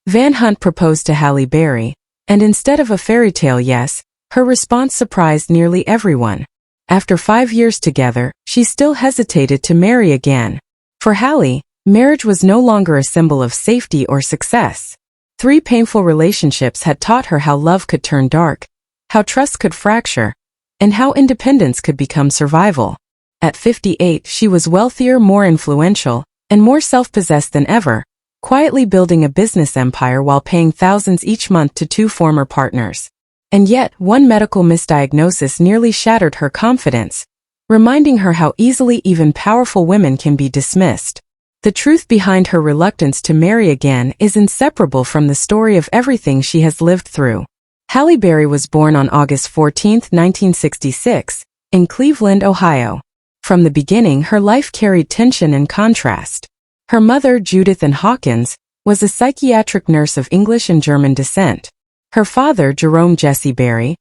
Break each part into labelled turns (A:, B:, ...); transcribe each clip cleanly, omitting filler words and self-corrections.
A: Van Hunt proposed to Halle Berry, and instead of a fairy tale yes, her response surprised nearly everyone. After 5 years together, she still hesitated to marry again. For Halle, marriage was no longer a symbol of safety or success. 3 painful relationships had taught her how love could turn dark, how trust could fracture, and how independence could become survival. At 58, she was wealthier, more influential, and more self-possessed than ever, quietly building a business empire while paying thousands each month to 2 former partners. And yet, one medical misdiagnosis nearly shattered her confidence, reminding her how easily even powerful women can be dismissed. The truth behind her reluctance to marry again is inseparable from the story of everything she has lived through. Halle Berry was born on August 14, 1966, in Cleveland, Ohio. From the beginning, her life carried tension and contrast. Her mother, Judith Ann Hawkins, was a psychiatric nurse of English and German descent. Her father, Jerome Jesse Berry,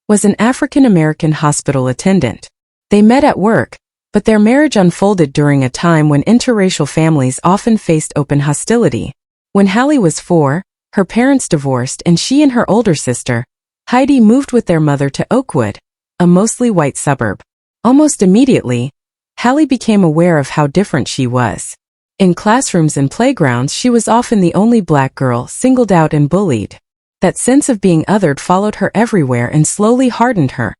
A: was an African-American hospital attendant. They met at work, but their marriage unfolded during a time when interracial families often faced open hostility. When Halle was 4, her parents divorced and she and her older sister, Heidi, moved with their mother to Oakwood, a mostly white suburb. Almost immediately, Halle became aware of how different she was. In classrooms and playgrounds, she was often the only black girl, singled out and bullied. That sense of being othered followed her everywhere and slowly hardened her,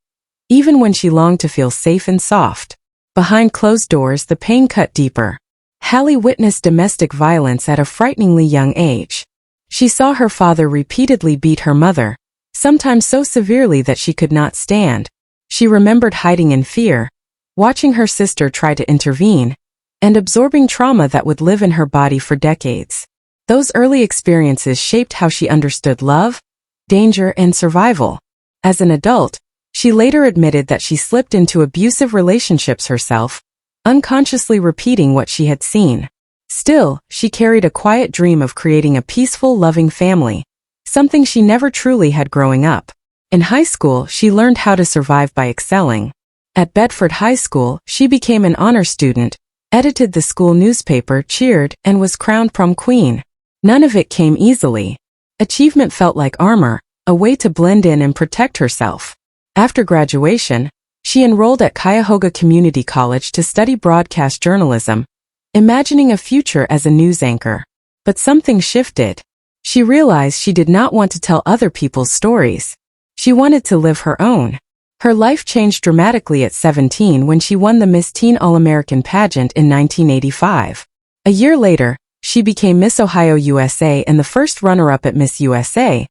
A: even when she longed to feel safe and soft. Behind closed doors, the pain cut deeper. Halle witnessed domestic violence at a frighteningly young age. She saw her father repeatedly beat her mother, sometimes so severely that she could not stand. She remembered hiding in fear, watching her sister try to intervene, and absorbing trauma that would live in her body for decades. Those early experiences shaped how she understood love, danger, and survival. As an adult, she later admitted that she slipped into abusive relationships herself, unconsciously repeating what she had seen. Still, she carried a quiet dream of creating a peaceful, loving family, something she never truly had growing up. In high school, she learned how to survive by excelling. At Bedford High School, she became an honor student, edited the school newspaper, cheered, and was crowned prom queen. None of it came easily. Achievement felt like armor, a way to blend in and protect herself. After graduation, she enrolled at Cuyahoga Community College to study broadcast journalism, imagining a future as a news anchor. But something shifted. She realized she did not want to tell other people's stories. She wanted to live her own. Her life changed dramatically at 17 when she won the Miss Teen All-American pageant in 1985. A year later, she became Miss Ohio USA and the first runner-up at Miss USA,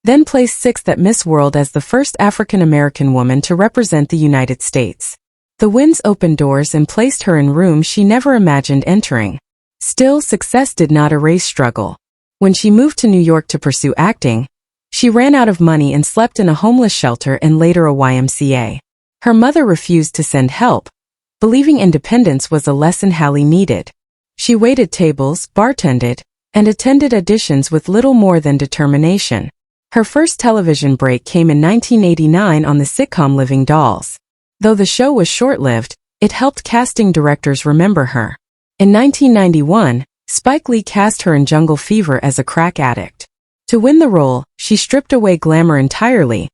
A: then placed 6th at Miss World as the first African-American woman to represent the United States. The wins opened doors and placed her in rooms she never imagined entering. Still, success did not erase struggle. When she moved to New York to pursue acting, she ran out of money and slept in a homeless shelter and later a YMCA. Her mother refused to send help, believing independence was a lesson Halle needed. She waited tables, bartended, and attended auditions with little more than determination. Her first television break came in 1989 on the sitcom Living Dolls. Though the show was short-lived, it helped casting directors remember her. In 1991, Spike Lee cast her in Jungle Fever as a crack addict. To win the role, she stripped away glamour entirely,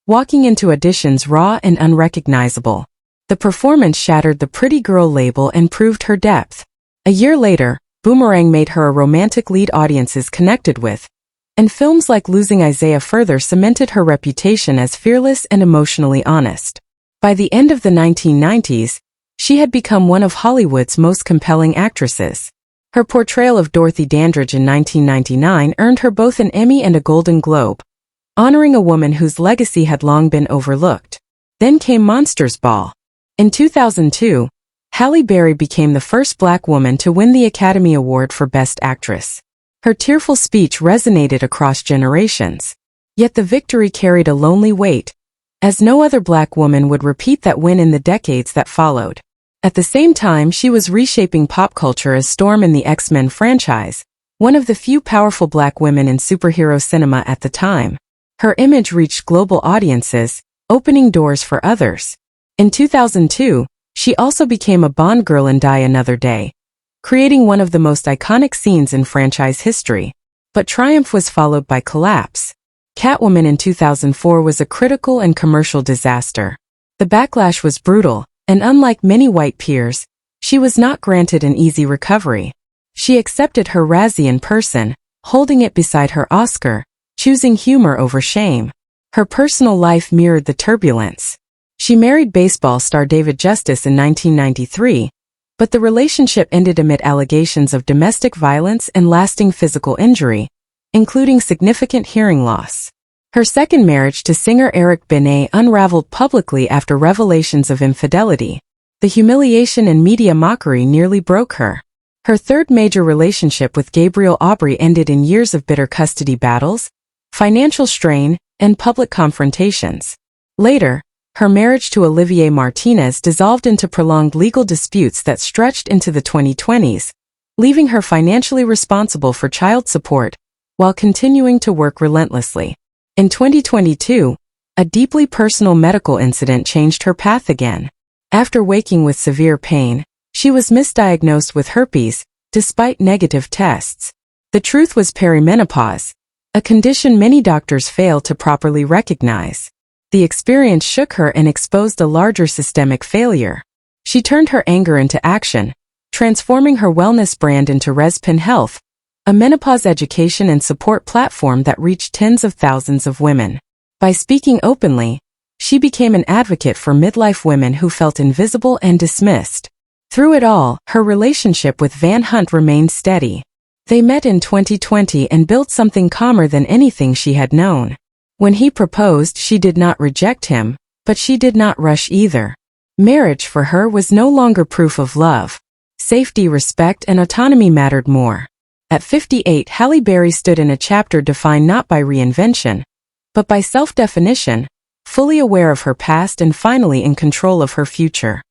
A: walking into auditions raw and unrecognizable. The performance shattered the pretty girl label and proved her depth. A year later, Boomerang made her a romantic lead audiences connected with, and films like Losing Isaiah further cemented her reputation as fearless and emotionally honest. By the end of the 1990s, she had become one of Hollywood's most compelling actresses. Her portrayal of Dorothy Dandridge in 1999 earned her both an Emmy and a Golden Globe, honoring a woman whose legacy had long been overlooked. Then came Monsters Ball. In 2002, Halle Berry became the first black woman to win the Academy Award for Best Actress. Her tearful speech resonated across generations. Yet the victory carried a lonely weight, as no other black woman would repeat that win in the decades that followed. At the same time, she was reshaping pop culture as Storm in the X-Men franchise, one of the few powerful black women in superhero cinema at the time. Her image reached global audiences, opening doors for others. In 2002, she also became a Bond girl in Die Another Day, creating one of the most iconic scenes in franchise history. But triumph was followed by collapse. Catwoman in 2004 was a critical and commercial disaster. The backlash was brutal, and unlike many white peers, she was not granted an easy recovery. She accepted her Razzie in person, holding it beside her Oscar, choosing humor over shame. Her personal life mirrored the turbulence. She married baseball star David Justice in 1993, but the relationship ended amid allegations of domestic violence and lasting physical injury, including significant hearing loss. Her second marriage to singer Eric Benet unraveled publicly after revelations of infidelity. The humiliation and media mockery nearly broke her. Her third major relationship with Gabriel Aubry ended in years of bitter custody battles, financial strain, and public confrontations. Later, her marriage to Olivier Martinez dissolved into prolonged legal disputes that stretched into the 2020s, leaving her financially responsible for child support, while continuing to work relentlessly. In 2022, a deeply personal medical incident changed her path again. After waking with severe pain, she was misdiagnosed with herpes, despite negative tests. The truth was perimenopause, a condition many doctors fail to properly recognize. The experience shook her and exposed a larger systemic failure. She turned her anger into action, transforming her wellness brand into Respin Health, a menopause education and support platform that reached tens of thousands of women. By speaking openly, she became an advocate for midlife women who felt invisible and dismissed. Through it all, her relationship with Van Hunt remained steady. They met in 2020 and built something calmer than anything she had known. When he proposed, she did not reject him, but she did not rush either. Marriage for her was no longer proof of love. Safety, respect, and autonomy mattered more. At 58, Halle Berry stood in a chapter defined not by reinvention, but by self-definition, fully aware of her past and finally in control of her future.